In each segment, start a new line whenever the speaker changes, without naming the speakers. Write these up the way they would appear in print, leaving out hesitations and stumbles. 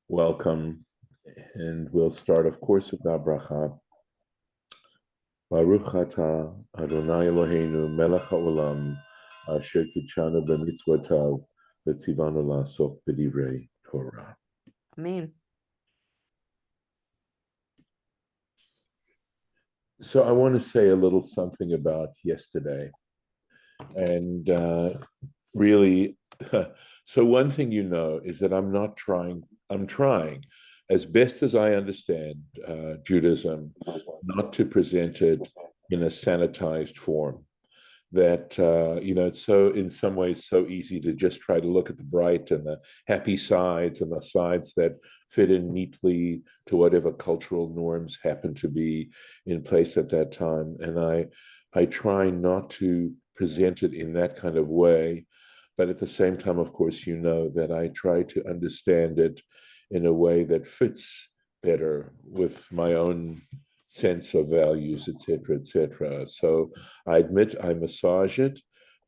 Welcome, and we'll start, of course, with our bracha. Baruch atah Adonai Eloheinu melech haolam asher kitshanu b'mitzvotav v'tzivanu la'asok b'divrei Torah.
Amen.
So I want to say a little something about yesterday. And really, so one thing you know is that I'm trying as best as I understand Judaism, not to present it in a sanitized form. That it's so in some ways so easy to just try to look at the bright and the happy sides and the sides that fit in neatly to whatever cultural norms happen to be in place at that time. And I try not to present it in that kind of way, but at the same time, of course, you know that I try to understand it in a way that fits better with my own sense of values, etc., etc. So I admit I massage it,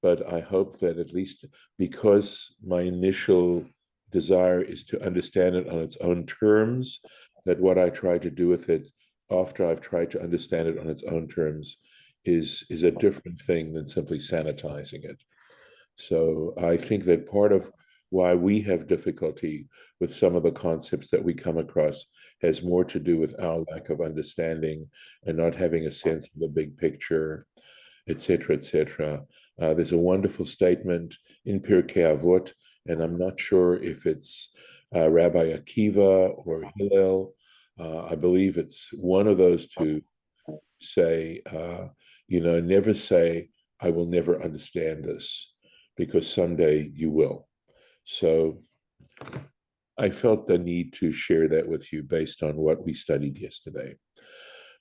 but I hope that at least because my initial desire is to understand it on its own terms, that what I try to do with it after I've tried to understand it on its own terms is a different thing than simply sanitizing it. So I think that part of why we have difficulty with some of the concepts that we come across has more to do with our lack of understanding and not having a sense of the big picture, etc., etc. There's a wonderful statement in Pirkei Avot, and I'm not sure if it's Rabbi Akiva or Hillel. I believe it's one of those two. Say, never say, I will never understand this, because someday you will. So I felt the need to share that with you based on what we studied yesterday.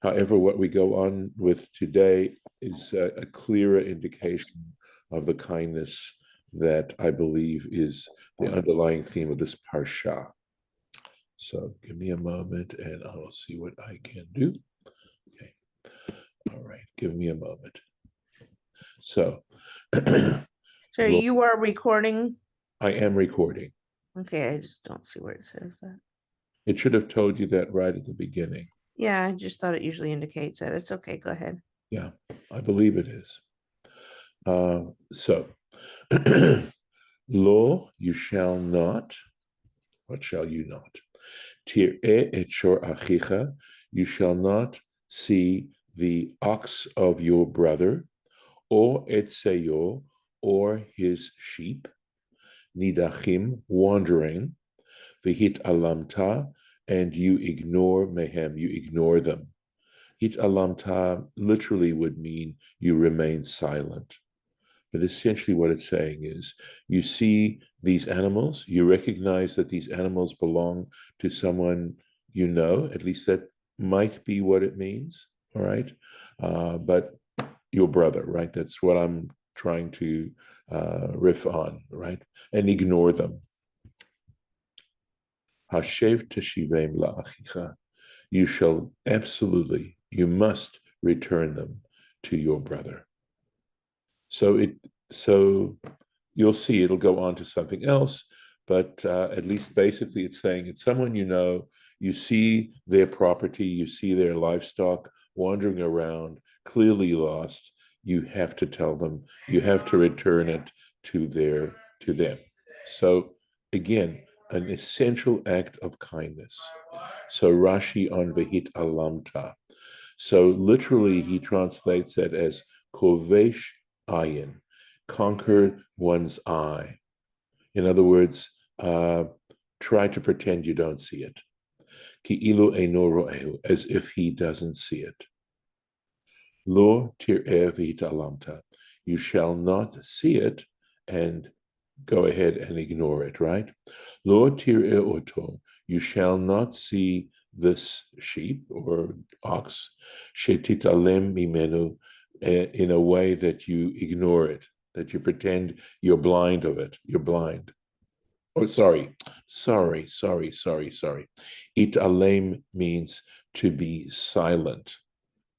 However, what we go on with today is a clearer indication of the kindness that I believe is the underlying theme of this parsha. So give me a moment and I'll see what I can do. Okay. All right. Give me a moment. So,
So you are recording?
I am recording.
Okay, I just don't see where it says that.
It should have told you that right at the beginning.
Yeah, I just thought it usually indicates that. It's okay, go ahead.
Yeah, I believe it is. So, Lo, you shall not. What shall you not? Tir'e et shor achicha, you shall not see the ox of your brother, or et seyo, or his sheep, nidachim, wandering, v'hit alamta, and you ignore mehem, you ignore them. Hit alamta literally would mean you remain silent. But essentially what it's saying is you see these animals, you recognize that these animals belong to someone you know, at least that might be what it means, all right? But your brother, right? That's what I'm trying to riff on, right? And ignore them. Hashev teshivem la'achicha. You shall absolutely, you must return them to your brother. So you'll see it'll go on to something else, but at least basically it's saying it's someone you know, you see their property, you see their livestock wandering around, clearly lost. You have to tell them, you have to return it to them. So again, an essential act of kindness. So Rashi on Vehit Alamta. So literally he translates it as Kovesh ayin, conquer one's eye. In other words, try to pretend you don't see it. Ki'ilu eino ro'ehu, as if he doesn't see it. Lo tir'eh v'hit'alamta, you shall not see it and go ahead and ignore it, right? Lo tir'eh oto, you shall not see this sheep or ox, shetitalem mimenu, in a way that you ignore it, that you pretend you're blind of it. You're blind. Oh, sorry. Italem means to be silent,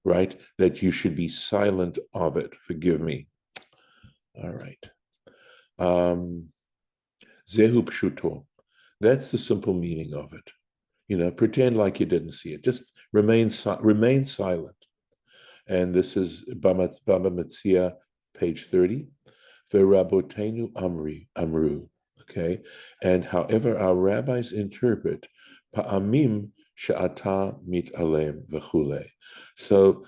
right? That you should be silent of it. Forgive me. All right. Zehu pshuto. That's the simple meaning of it. Pretend like you didn't see it. Just remain silent. And this is Baba Metzia, page 30. Verabotenu Amru. Okay. And however our rabbis interpret, Pa'amim sha'ata mit alem v'chule. So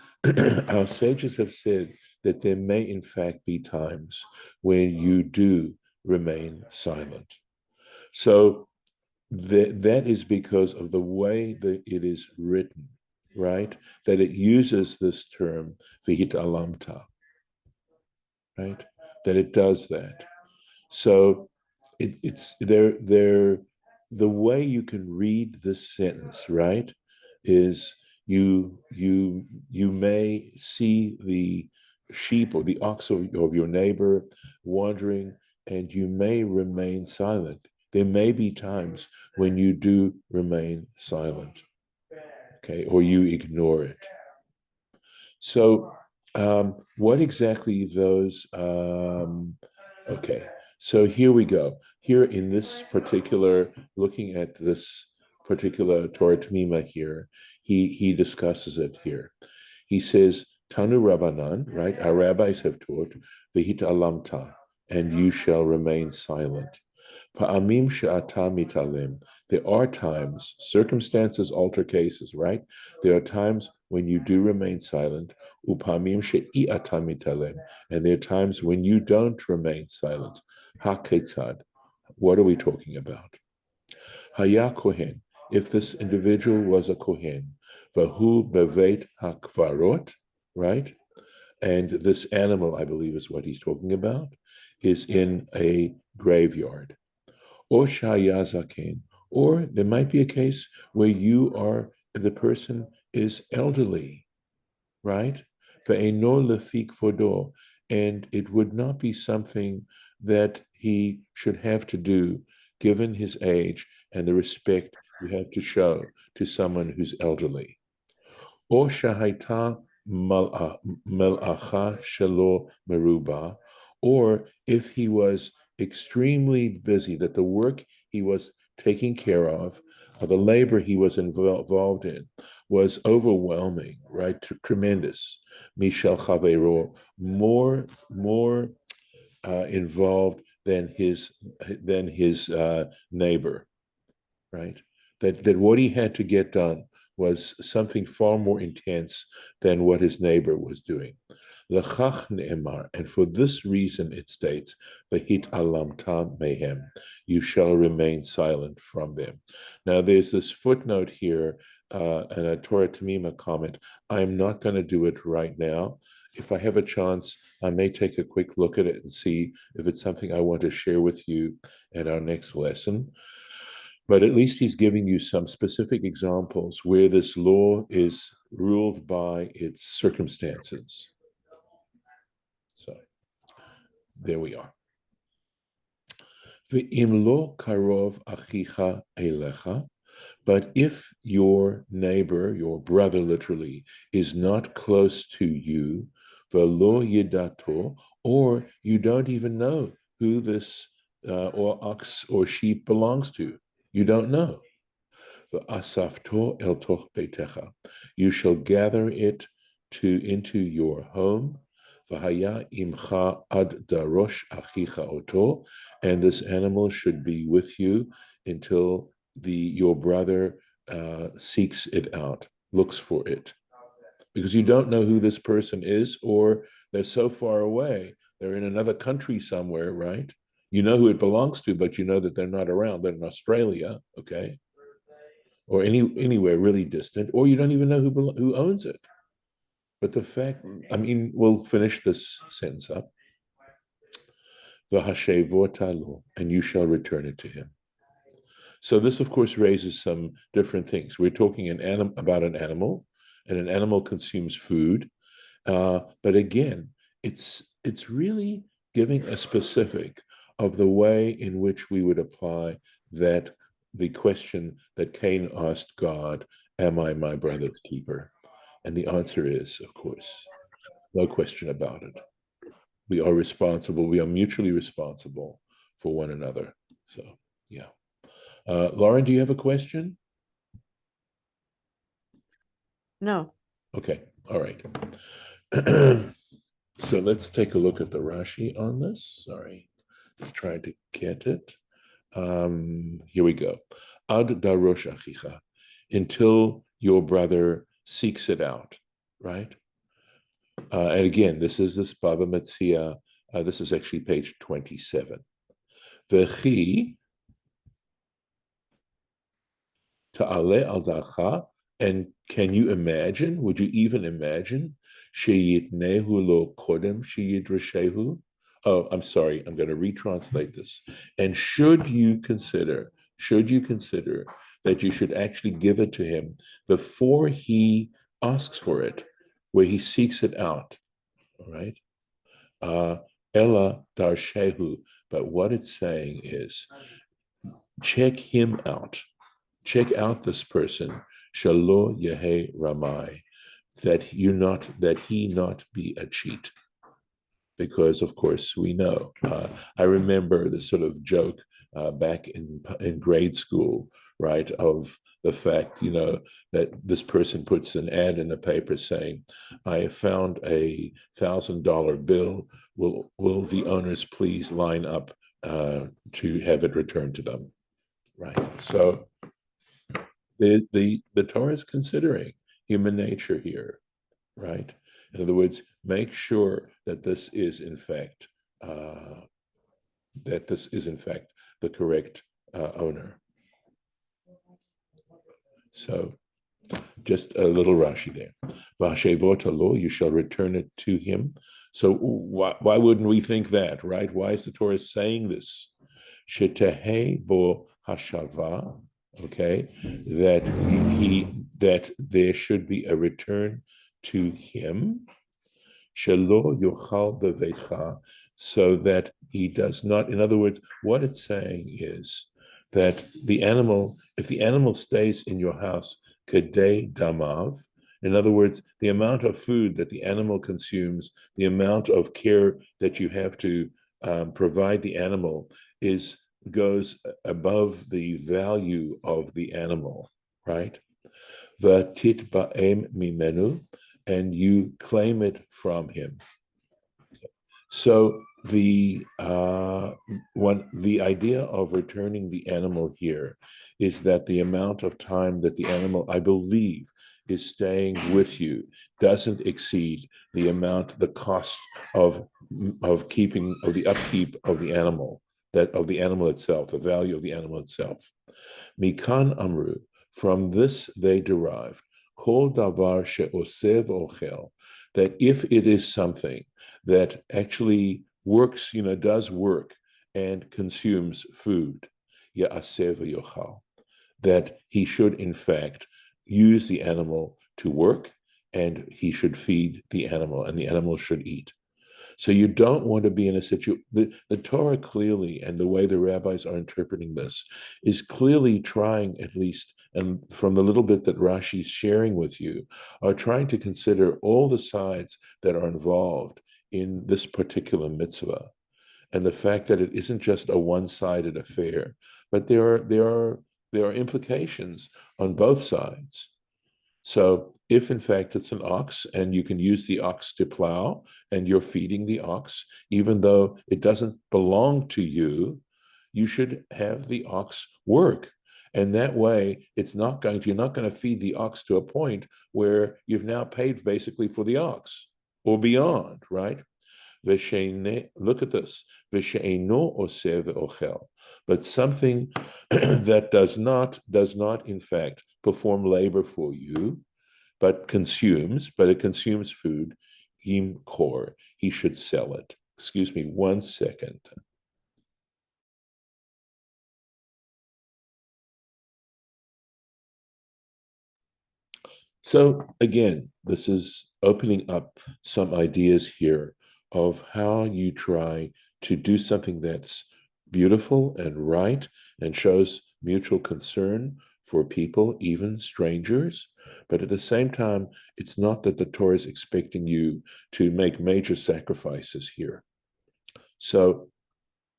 our sages have said that there may in fact be times when you do remain silent. So that is because of the way that it is written, right? That it uses this term, vihit alamta, right? That it does that. So it's there. The way you can read this sentence, right, is you may see the sheep or the ox of your neighbor wandering, and you may remain silent. There may be times when you do remain silent, okay, or you ignore it. So, what exactly those? Okay, so here we go. Here in this particular, looking at this particular Torah Tamima here, he discusses it here. He says, Tanu Rabbanan, right? Our rabbis have taught, Vehita alamta, and you shall remain silent. Pa'amim she'ata mitalem. There are times, circumstances alter cases, right? There are times when you do remain silent. Upamim she'i'ata mitalem. And there are times when you don't remain silent. Ha-ketzad. What are we talking about? Haya kohen. If this individual was a kohen, vahu bevet hakvarot, right? And this animal, I believe, is what he's talking about, is in a graveyard. Or shayazaken. Or there might be a case where the person is elderly, right? Ve'eno lefik fodo, and it would not be something that he should have to do, given his age and the respect you have to show to someone who's elderly. Or shahaita melacha shelo meruba, or if he was extremely busy, that the work he was taking care of, or the labor he was involved in, was overwhelming, right? Tremendous. Michel Chavero, more involved than his neighbor, right? That what he had to get done was something far more intense than what his neighbor was doing. L'chach ne'emar, and for this reason it states, "V'hit alamta mehem," you shall remain silent from them. Now there's this footnote here and a Torah Tamima comment. I'm not going to do it right now. If I have a chance, I may take a quick look at it and see if it's something I want to share with you at our next lesson. But at least he's giving you some specific examples where this law is ruled by its circumstances. So there we are. Ve'im lo karov achicha elecha, but if your neighbor, your brother literally, is not close to you, velo yedato, or you don't even know who this or ox or sheep belongs to, you don't know. Asafto el toch betecha. You shall gather it into your home. V'haya imcha ad darosh achicha oto, and this animal should be with you until your brother seeks it out, looks for it, because you don't know who this person is, or they're so far away, they're in another country somewhere, right? You know who it belongs to, but you know that they're not around. They're in Australia, okay? Or anywhere really distant, or you don't even know who owns it. But the fact, I mean, we'll finish this sentence up. And you shall return it to him. So this, of course, raises some different things. We're talking about an animal, and an animal consumes food. But again, it's really giving a specific of the way in which we would apply that the question that Cain asked God, am I my brother's keeper? And the answer is, of course, no question about it. We are responsible. We are mutually responsible for one another. So, yeah. Lauren, do you have a question?
No.
Okay, all right. So let's take a look at the Rashi on this. Sorry, just trying to get it. Here we go. Ad darosh achicha, until your brother seeks it out, right? And again, this is this Baba Metzia. This is actually page 27. V'chi ta'ale al dacha, and can you imagine, would you even imagine, sheyitnehu lo kodem sheyidrashehu? Oh, I'm sorry, I'm going to retranslate this. And should you consider that you should actually give it to him before he asks for it, where he seeks it out, all right? Ella darshehu, but what it's saying is, check him out. Check out this person, Shalo Yehe Ramai, that he not be a cheat. Because of course we know. I remember this sort of joke back in grade school, right? Of the fact, that this person puts an ad in the paper saying, "I have found $1,000 bill. Will the owners please line up to have it returned to them?" Right. So the Torah is considering human nature here, right? In other words, make sure that this is in fact the correct owner. So just a little Rashi there. V'hashevota, you shall return it to him. So why wouldn't we think that, right? Why is the Torah saying this? Shetehe bo hashava, okay, that there should be a return to him, shelo yochal beveitcha, so that he does not. In other words, what it's saying is that if the animal stays in your house, kedei damav, in other words, the amount of food that the animal consumes, the amount of care that you have to provide the animal goes above the value of the animal, right? V'tit ba'em mimenu, and you claim it from him. So the idea of returning the animal here is that the amount of time that the animal, I believe, is staying with you doesn't exceed the cost of the upkeep of the animal, of the animal itself, the value of the animal itself. Mikan amru, from this they derived, kol davar she'osev ochel, that if it is something that actually works, does work and consumes food, ya'aseh v'yochal, that he should in fact use the animal to work, and he should feed the animal, and the animal should eat. So you don't want to be in a situation. The Torah clearly, and the way the rabbis are interpreting this, is clearly trying, at least, and from the little bit that Rashi's sharing with you, are trying to consider all the sides that are involved in this particular mitzvah, and the fact that it isn't just a one-sided affair, but there are implications on both sides. So if in fact it's an ox and you can use the ox to plow and you're feeding the ox, even though it doesn't belong to you, you should have the ox work. And that way you're not going to feed the ox to a point where you've now paid basically for the ox or beyond, right? Look at this. But something that does not in fact perform labor for you, but it consumes food, yim kor, he should sell it. Excuse me 1 second. So again, this is opening up some ideas here of how you try to do something that's beautiful and right and shows mutual concern for people, even strangers. But at the same time, it's not that the Torah is expecting you to make major sacrifices here. So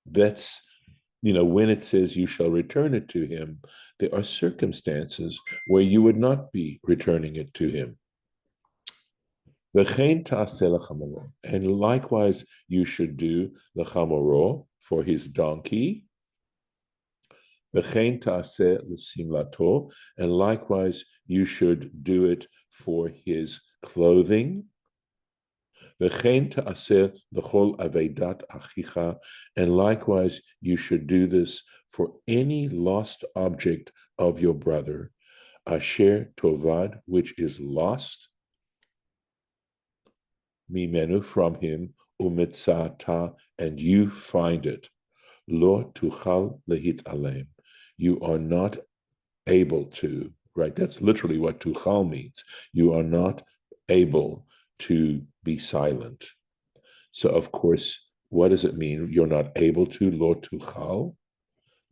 that's when it says you shall return it to him, there are circumstances where you would not be returning it to him. And likewise, you should do lechamoro for his donkey. And likewise, you should do it for his clothing. And likewise, you should do this for any lost object of your brother, asher tovad, which is lost, mimenu, from him, umitzata, and you find it. Lo tuchal lehit alem. You are not able to, right? That's literally what tuchal means. You are not able to be silent. So, of course, what does it mean? You're not able to, lo tuchal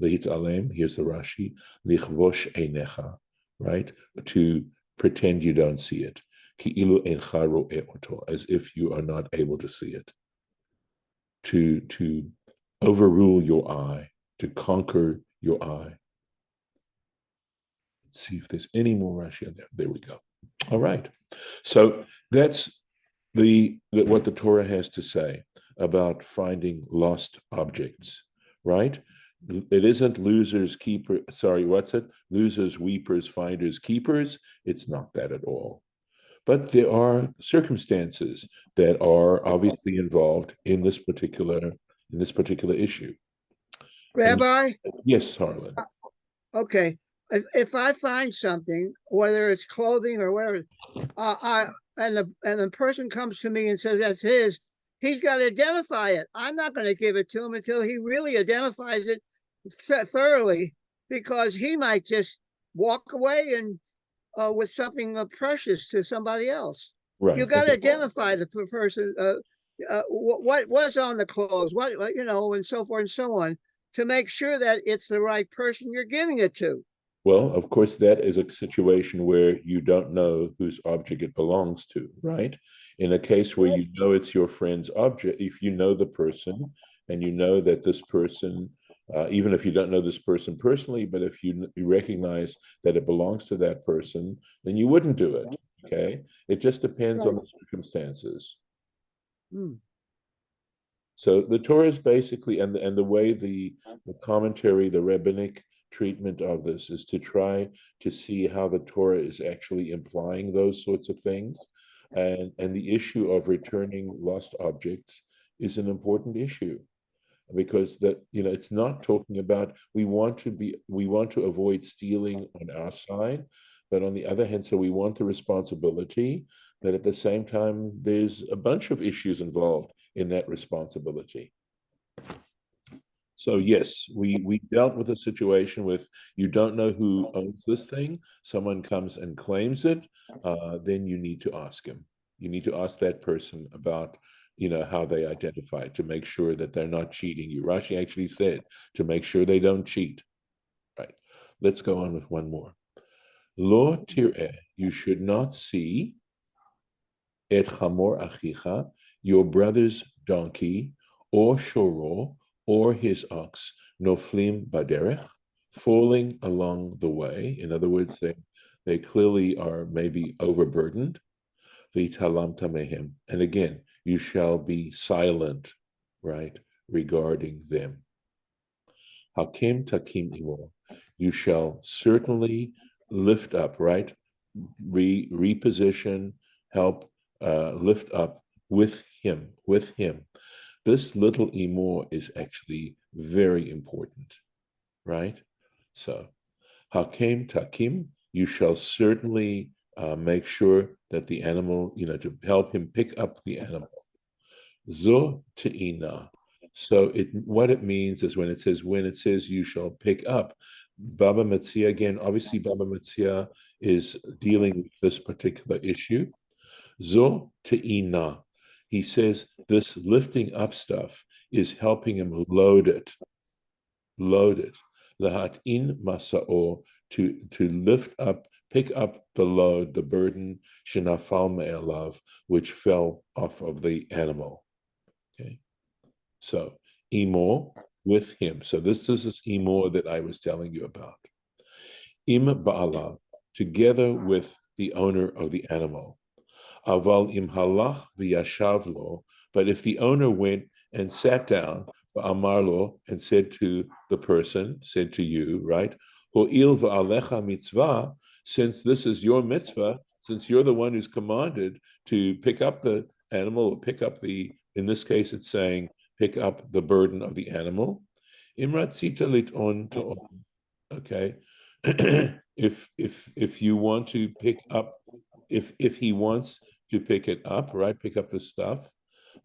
lehit alem. Here's the Rashi, lichvosh einecha, right? To pretend you don't see it. Ki'ilu eincha ro'eh oto, as if you are not able to see it. To overrule your eye, to conquer your eye. Let's see if there's any more Rashi in there. There we go. All right. So that's what the Torah has to say about finding lost objects, right? It isn't losers, keepers, losers, weepers, finders, keepers. It's not that at all. But there are circumstances that are obviously involved in this particular issue.
Rabbi?
Yes, Harlan.
Okay. If I find something, whether it's clothing or whatever, and the person comes to me and says that's his, he's got to identify it. I'm not going to give it to him until he really identifies it thoroughly, because he might just walk away and with something precious to somebody else.
Right.
You got to identify the person, what was on the clothes, what and so forth and so on, to make sure that it's the right person you're giving it to.
Well, of course, that is a situation where you don't know whose object it belongs to, right? In a case where you know it's your friend's object, if you know the person and you know that this person, even if you don't know this person personally, but if you recognize that it belongs to that person, then you wouldn't do it, okay? It just depends on the circumstances. So the Torah is basically, and the way the commentary, the rabbinic treatment of this is to try to see how the Torah is actually implying those sorts of things. And the issue of returning lost objects is an important issue, because it's not talking about we want to avoid stealing on our side, but on the other hand, so we want the responsibility, but at the same time, there's a bunch of issues involved in that responsibility. So yes, we dealt with a situation with you don't know who owns this thing. Someone comes and claims it. Then you need to ask him. You need to ask that person about how they identify it, to make sure that they're not cheating you. Rashi actually said to make sure they don't cheat. Right. Let's go on with one more. Lo tir'eh, you should not see et chamor achicha, your brother's donkey, or shoro, or his ox, noflim baderech, falling along the way. In other words, they clearly are maybe overburdened. V'talam tamehem, and again, you shall be silent, right, regarding them. Hakim takim imo, you shall certainly lift up, right, reposition, help lift up with him. This little imor is actually very important, right? So, hakim takim, you shall certainly make sure that the animal, to help him pick up the animal. Zo te'ina. So what it means is when it says you shall pick up, Baba Metzia, again, obviously Baba Metzia is dealing with this particular issue. Zo te'ina. He says this lifting up stuff is helping him load it. Lahat in masa'o, to lift up, pick up the load, the burden, shenafal me'elav, which fell off of the animal. Okay. So, imo, with him. So this is this imor that I was telling you about. Im ba'ala, together with the owner of the animal. Aval im halach v'yashav lo, but if the owner went and sat down, amar lo, and said to the person, said to you, right? Ho'il v'alecha mitzvah, since this is your mitzvah, since you're the one who's commanded to pick up the animal, or pick up the, in this case, it's saying, pick up the burden of the animal. Imratzita liton to, okay. If you want to pick up, if he wants to pick it up, right, pick up the stuff,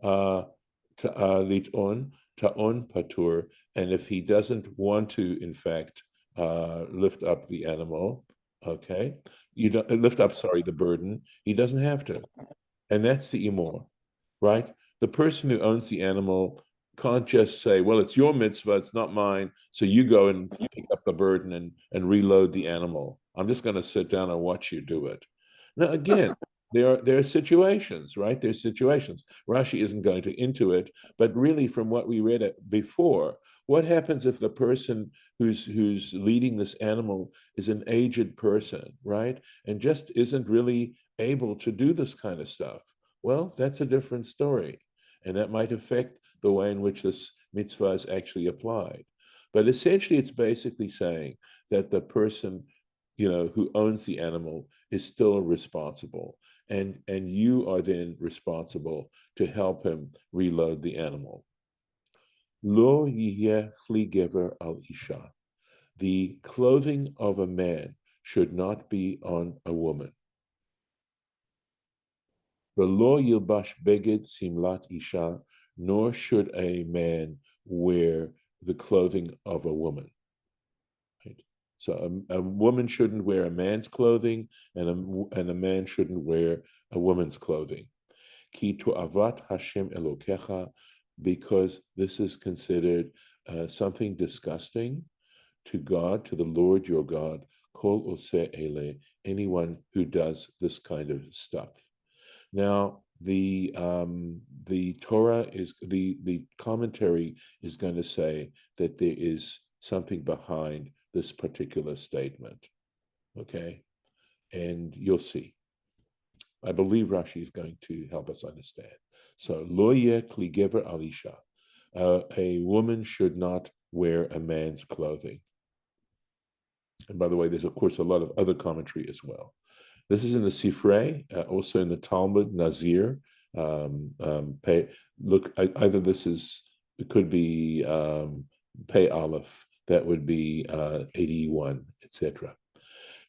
liton ta'on patur, and if he doesn't want to, in fact, lift up the animal, okay, you don't lift up, sorry, the burden, he doesn't have to, and that's the imor, right? The person who owns the animal can't just say, well, it's your mitzvah, it's not mine, so you go and pick up the burden and reload the animal. I'm just going to sit down and watch you do it. Now, again, there are situations, right? There's situations. Rashi isn't going to into it, but really from what we read before, what happens if the person who's leading this animal is an aged person, right? And just isn't really able to do this kind of stuff? Well, that's a different story. And that might affect the way in which this mitzvah is actually applied. But essentially, it's basically saying that the person, who owns the animal is still responsible. And you are then responsible to help him reload the animal. Lo yiheh chli gever al isha. The clothing of a man should not be on a woman. V'lo yilbash beged simlat isha, nor should a man wear the clothing of a woman. Right? So a woman shouldn't wear a man's clothing, and a man shouldn't wear a woman's clothing. Ki tu'avat Hashem Elokecha, because this is considered something disgusting to God, to the Lord your God. Kol oseh ele, anyone who does this kind of stuff. Now, the Torah is the commentary is going to say that there is something behind this particular statement, okay, and you'll see. I believe Rashi is going to help us understand. So, lo yeh kli gever alisha, a woman should not wear a man's clothing. And by the way, there's of course a lot of other commentary as well. This is in the Sifrei, also in the Talmud, Nazir. Look, either this is, it could be Pei Aleph, that would be 81, etc.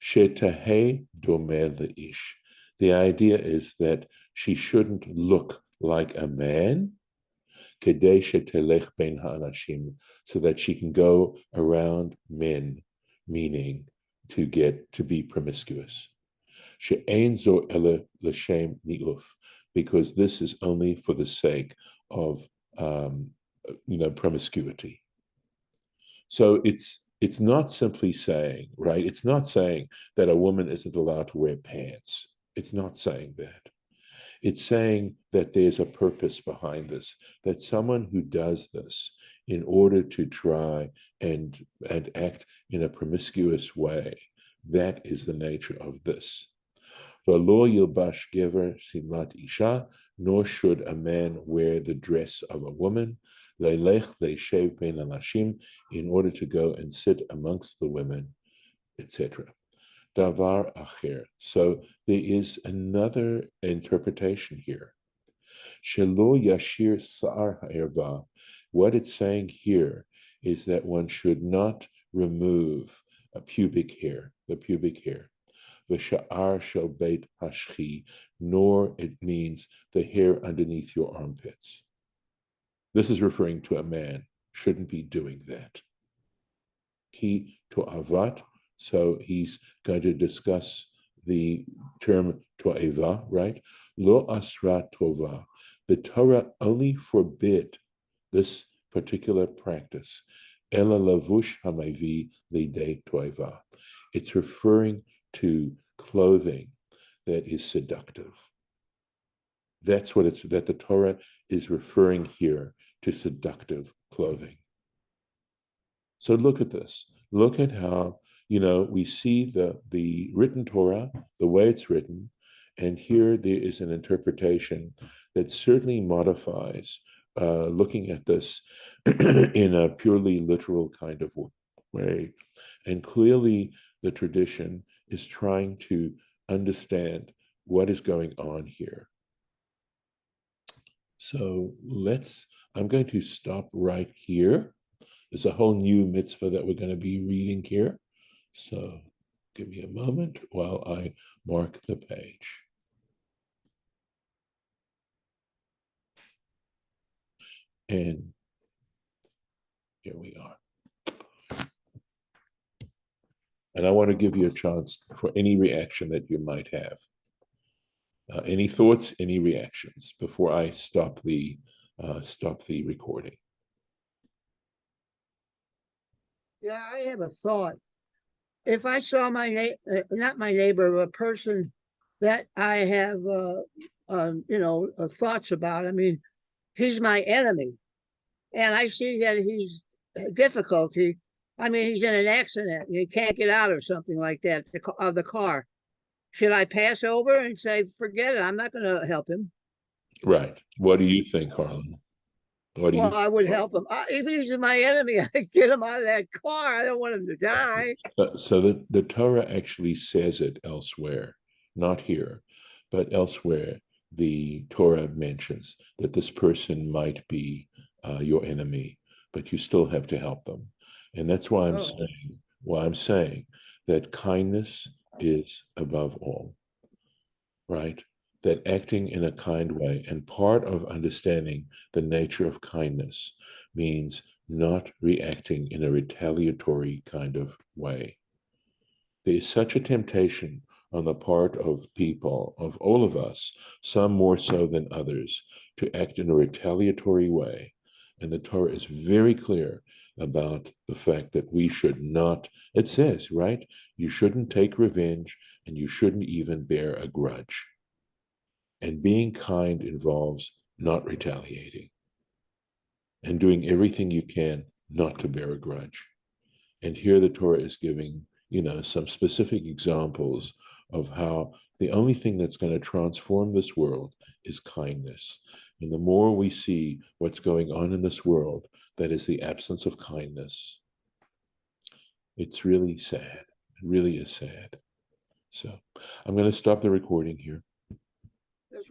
Shetahe domeh le'ish. The idea is that she shouldn't look like a man, kedei shetelech ben ha'anashim, so that she can go around men, meaning to be promiscuous. She'ein zo ele l'shem ni'uf, because this is only for the sake of promiscuity. So it's not simply saying, right? It's not saying that a woman isn't allowed to wear pants. It's not saying that. It's saying that there's a purpose behind this, that someone who does this in order to try and act in a promiscuous way, that is the nature of this. V'lo yilbash gever simlat isha, nor should a man wear the dress of a woman, leilech leishev ben anashim, in order to go and sit amongst the women, etc. Davar acher. So there is another interpretation here. Shelo yashir sa'ar ha'erva. What it's saying here is that one should not remove a pubic hair, the pubic hair. V'sha'ar shel beit hashchi, nor it means the hair underneath your armpits. This is referring to a man, shouldn't be doing that. Ki to'avat, so he's going to discuss the term to'eva, right? Lo asra tova. The Torah only forbid this particular practice. Ela lavush hamavi lidei to'eva. It's referring to clothing that is seductive. That's what that the Torah is referring here to, seductive clothing. So look at this. Look at how, we see the written Torah, the way it's written, and here there is an interpretation that certainly modifies looking at this in a purely literal kind of way. And clearly the tradition is trying to understand what is going on here. So I'm going to stop right here. There's a whole new mitzvah that we're going to be reading here. So give me a moment while I mark the page. And here we are. And I want to give you a chance for any reaction that you might have. Any thoughts, any reactions before I stop the recording.
Yeah, I have a thought. If I saw not my neighbor, but a person that I have, thoughts about, I mean, he's my enemy, and I see that he's difficulty. I mean, he's in an accident, he can't get out or something like that of the car. Should I pass over and say, forget it, I'm not going to help him?
Right. What do you think, Harlan? What do you?
Well, I would help him. Even if he's my enemy, I'd get him out of that car. I don't want him to die.
So the Torah actually says it elsewhere, not here, but elsewhere. The Torah mentions that this person might be your enemy, but you still have to help them, and that's why I'm saying that kindness is above all, right? That acting in a kind way, and part of understanding the nature of kindness means not reacting in a retaliatory kind of way. There is such a temptation on the part of people, of all of us, some more so than others, to act in a retaliatory way. And the Torah is very clear about the fact that we should not, it says, right? You shouldn't take revenge and you shouldn't even bear a grudge. And being kind involves not retaliating and doing everything you can not to bear a grudge. And here the Torah is giving, some specific examples of how the only thing that's going to transform this world is kindness. And the more we see what's going on in this world, that is the absence of kindness, it's really sad. It really is sad. So I'm going to stop the recording here.